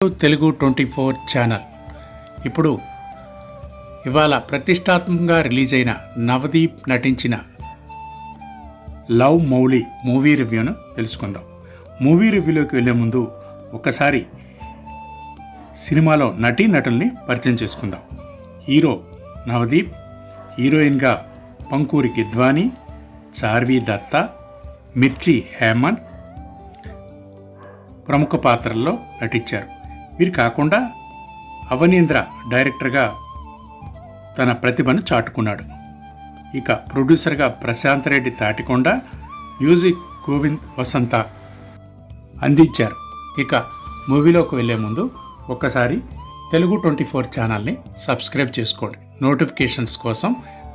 Telugu 24 channel. ఇప్పుడు ఇవాళ ప్రతిష్టాత్మకంగా రిలీజ్ అయిన నవదీప్ నటించిన లవ్ మౌలి మూవీ రివ్యూను తెలుసుకుందాం. మూవీ రివ్యూలోకి వెళ్ళే ముందు ఒకసారి సినిమాలో నటీనటుల్ని పరిచయం చేసుకుందాం. హీరో నవదీప్, హీరోయిన్గా పంకూరి గిద్వాని, చార్వి దత్తా, మిర్చి హేమంత్ ప్రముఖ పాత్రల్లో నటించారు. వీరు కాకుండా అవనీంద్ర డైరెక్టర్గా తన ప్రతిభను చాటుకున్నాడు. ఇక ప్రొడ్యూసర్గా ప్రశాంత్ రెడ్డి తాటికొండ, మ్యూజిక్ గోవింద్ వసంత అందించారు. ఇక మూవీలోకి వెళ్ళే ముందు ఒక్కసారి తెలుగు 24 ఛానల్ని సబ్స్క్రైబ్ చేసుకోండి. నోటిఫికేషన్స్ కోసం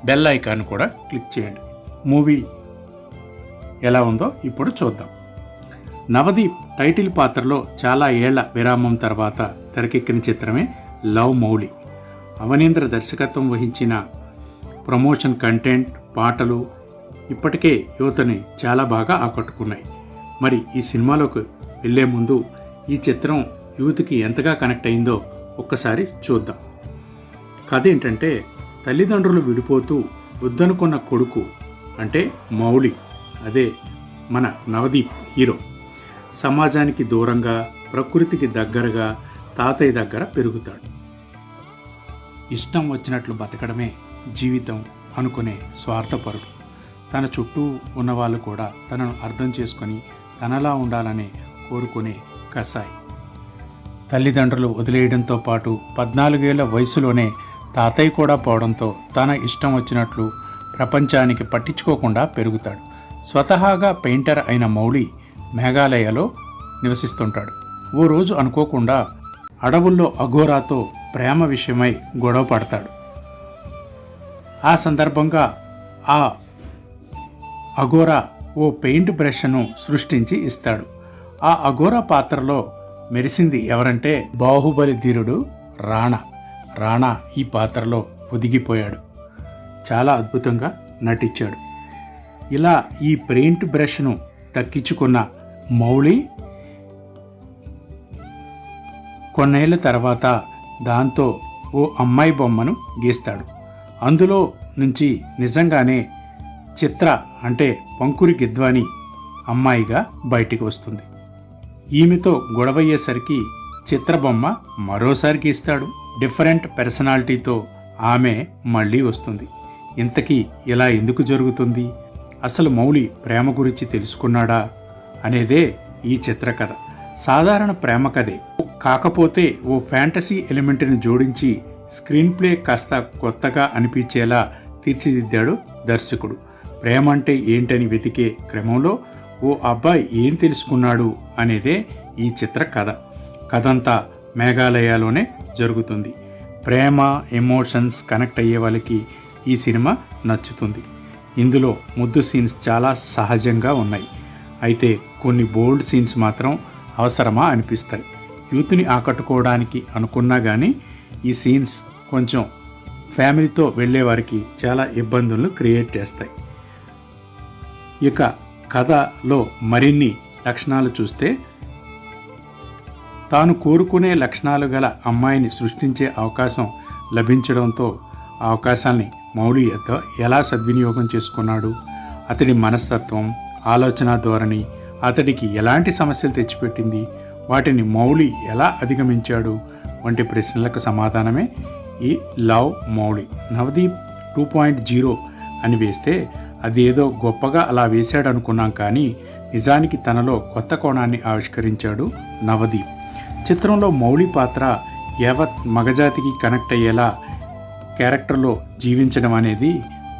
బెల్ ఐకాన్ కూడా క్లిక్ చేయండి. మూవీ ఎలా ఉందో ఇప్పుడు చూద్దాం. నవదీప్ టైటిల్ పాత్రలో చాలా ఏళ్ల విరామం తర్వాత తెరకెక్కిన చిత్రమే లవ్ మౌలి. అవనీంద్ర దర్శకత్వం వహించిన ప్రమోషన్ కంటెంట్, పాటలు ఇప్పటికే యువతని చాలా బాగా ఆకట్టుకున్నాయి. మరి ఈ సినిమాలోకి వెళ్ళే ముందు ఈ చిత్రం యూత్కి ఎంతగా కనెక్ట్ అయిందో ఒక్కసారి చూద్దాం. కథ ఏంటంటే, తల్లిదండ్రులు విడిపోతూ వద్దనుకున్న కొడుకు అంటే మౌలి, అదే మన నవదీప్ హీరో, సమాజానికి దూరంగా ప్రకృతికి దగ్గరగా తాతయ్య దగ్గర పెరుగుతాడు. ఇష్టం వచ్చినట్లు బతకడమే జీవితం అనుకునే స్వార్థపరుడు. తన చుట్టూ ఉన్నవాళ్ళు కూడా తనను అర్థం చేసుకొని తనలా ఉండాలని కోరుకునే కసాయి. తల్లిదండ్రులు వదిలేయడంతో పాటు 14 ఏళ్ల వయసులోనే తాతయ్య కూడా పోవడంతో తన ఇష్టం వచ్చినట్లు ప్రపంచానికి పట్టించుకోకుండా పెరుగుతాడు. స్వతహాగా పెయింటర్ అయిన మౌలి మేఘాలయలో నివసిస్తుంటాడు. ఓ రోజు అనుకోకుండా అడవుల్లో అఘోరాతో ప్రేమ విషయమై గొడవ పడతాడు. ఆ సందర్భంగా ఆ అఘోరా ఓ పెయింట్ బ్రష్ను సృష్టించి ఇస్తాడు. ఆ అఘోరా పాత్రలో మెరిసింది ఎవరంటే బాహుబలి ధీరుడు రాణా. రాణా ఈ పాత్రలో ఒదిగిపోయాడు. చాలా అద్భుతంగా నటించాడు. ఇలా ఈ పెయింట్ బ్రష్ను దక్కించుకున్న మౌలి కొన్నేళ్ల తర్వాత దాంతో ఓ అమ్మాయి బొమ్మను గీస్తాడు. అందులో నుంచి నిజంగానే చిత్ర అంటే పంకూరి గిద్వాని అమ్మాయిగా బయటికి వస్తుంది. ఈమెతో గొడవయ్యేసరికి చిత్ర బొమ్మ మరోసారి గీస్తాడు. డిఫరెంట్ పర్సనాలిటీతో ఆమె మళ్ళీ వస్తుంది. ఇంతకీ ఇలా ఎందుకు జరుగుతుంది? అసలు మౌలి ప్రేమ గురించి తెలుసుకున్నాడా అనేదే ఈ చిత్రకథ. సాధారణ ప్రేమ కథే, కాకపోతే ఓ ఫ్యాంటసీ ఎలిమెంట్ని జోడించి స్క్రీన్ ప్లే కాస్త కొత్తగా అనిపించేలా తీర్చిదిద్దాడు దర్శకుడు. ప్రేమ అంటే ఏంటని వెతికే క్రమంలో ఓ అబ్బాయి ఏం తెలుసుకున్నాడు అనేదే ఈ చిత్ర కథ. కథంతా మేఘాలయలోనే జరుగుతుంది. ప్రేమ, ఎమోషన్స్ కనెక్ట్ అయ్యే వాళ్ళకి ఈ సినిమా నచ్చుతుంది. ఇందులో ముద్దు సీన్స్ చాలా సహజంగా ఉన్నాయి. అయితే కొన్ని బోల్డ్ సీన్స్ మాత్రం అవసరమా అనిపిస్తాయి. యూత్ని ఆకట్టుకోవడానికి అనుకున్నా కానీ ఈ సీన్స్ కొంచెం ఫ్యామిలీతో వెళ్ళేవారికి చాలా ఇబ్బందులను క్రియేట్ చేస్తాయి. ఇక కథలో మరిన్ని లక్షణాలు చూస్తే, తాను కోరుకునే లక్షణాలు గల అమ్మాయిని సృష్టించే అవకాశం లభించడంతో ఆ అవకాశాన్ని మౌలి ఎలా సద్వినియోగం చేసుకున్నాడు, అతడి మనస్తత్వం, ఆలోచన ధోరణి అతడికి ఎలాంటి సమస్యలు తెచ్చిపెట్టింది, వాటిని మౌలి ఎలా అధిగమించాడు వంటి ప్రశ్నలకు సమాధానమే ఈ లవ్ మౌలి. నవదీప్ 2.0 అని వేస్తే అదేదో గొప్పగా అలా వేశాడు అనుకున్నాం, కానీ నిజానికి తనలో కొత్త కోణాన్ని ఆవిష్కరించాడు నవదీప్. చిత్రంలో మౌలి పాత్ర యావత్ మగజాతికి కనెక్ట్ అయ్యేలా క్యారెక్టర్లో జీవించడం అనేది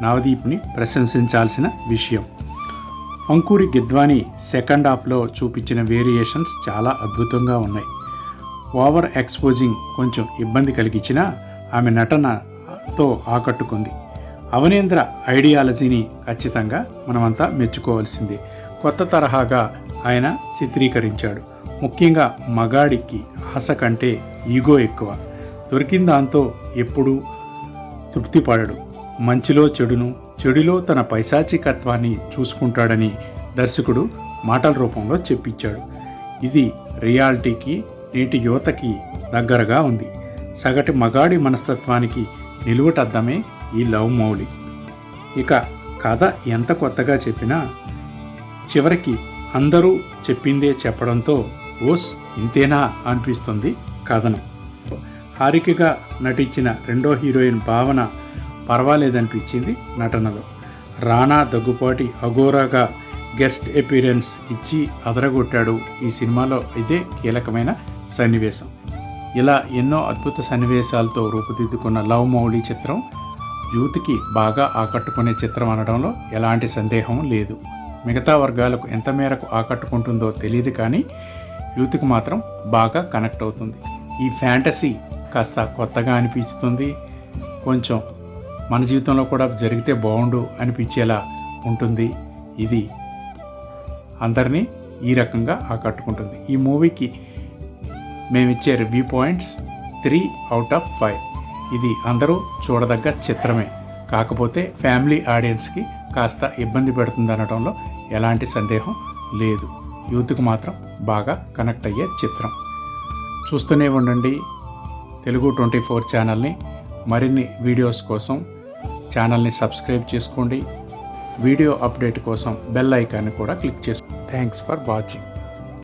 నవదీప్ని ప్రశంసించాల్సిన విషయం. పంకూరి గిద్వాని సెకండ్ హాఫ్లో చూపించిన వేరియేషన్స్ చాలా అద్భుతంగా ఉన్నాయి. ఓవర్ ఎక్స్పోజింగ్ కొంచెం ఇబ్బంది కలిగించినా ఆమె నటనతో ఆకట్టుకుంది. అవనీంద్ర ఐడియాలజీని ఖచ్చితంగా మనమంతా మెచ్చుకోవాల్సిందే. కొత్త తరహాగా ఆయన చిత్రీకరించాడు. ముఖ్యంగా మగాడికి ఆశ కంటే ఈగో ఎక్కువ. దొరికిన దాంతో ఎప్పుడూ తృప్తి పడడు. మంచిలో చెడును, చెడులో తన పైశాచికత్వాన్ని చూసుకుంటాడని దర్శకుడు మాటల రూపంలో చెప్పించాడు. ఇది రియాలిటీకి నేటి యువతకి దగ్గరగా ఉంది. సగటు మగాడి మనస్తత్వానికి నిలువుటద్దమే ఈ లవ్ మౌలి. ఇక కథ ఎంత కొత్తగా చెప్పినా చివరికి అందరూ చెప్పిందే చెప్పడంతో ఓస్ ఇంతేనా అనిపిస్తుంది కథనం. హారికగా నటించిన రెండో హీరోయిన్ భావన పర్వాలేదనిపించింది నటనలో. రానా దగ్గుపాటి అఘోరాగా గెస్ట్ అపీరెన్స్ ఇచ్చి అదరగొట్టాడు ఈ సినిమాలో. ఇదే కీలకమైన సన్నివేశం. ఇలా ఎన్నో అద్భుత సన్నివేశాలతో రూపుదిద్దుకున్న లవ్ మౌలి చిత్రం యూత్కి బాగా ఆకట్టుకునే చిత్రం అనడంలో ఎలాంటి సందేహం లేదు. మిగతా వర్గాలకు ఎంత మేరకు ఆకట్టుకుంటుందో తెలియదు, కానీ యూత్కి మాత్రం బాగా కనెక్ట్ అవుతుంది. ఈ ఫ్యాంటసీ కాస్త కొత్తగా అనిపిస్తుంది. కొంచెం మన జీవితంలో కూడా జరిగితే బాగుండు అనిపించేలా ఉంటుంది. ఇది అందరినీ ఈ రకంగా ఆకట్టుకుంటుంది. ఈ మూవీకి మేమిచ్చే రివ్యూ పాయింట్స్ 3/5. ఇది అందరూ చూడదగ్గ చిత్రమే, కాకపోతే ఫ్యామిలీ ఆడియన్స్కి కాస్త ఇబ్బంది పెడుతుంది అనడంలో ఎలాంటి సందేహం లేదు. యూత్కి మాత్రం బాగా కనెక్ట్ అయ్యే చిత్రం. చూస్తూనే ఉండండి తెలుగు 24 ఛానల్ని. మరిన్ని వీడియోస్ కోసం ఛానల్ని సబ్స్క్రైబ్ చేసుకోండి. వీడియో అప్డేట్ కోసం బెల్ ఐకాన్ని కూడా క్లిక్ చేసుకోండి. Thanks for watching.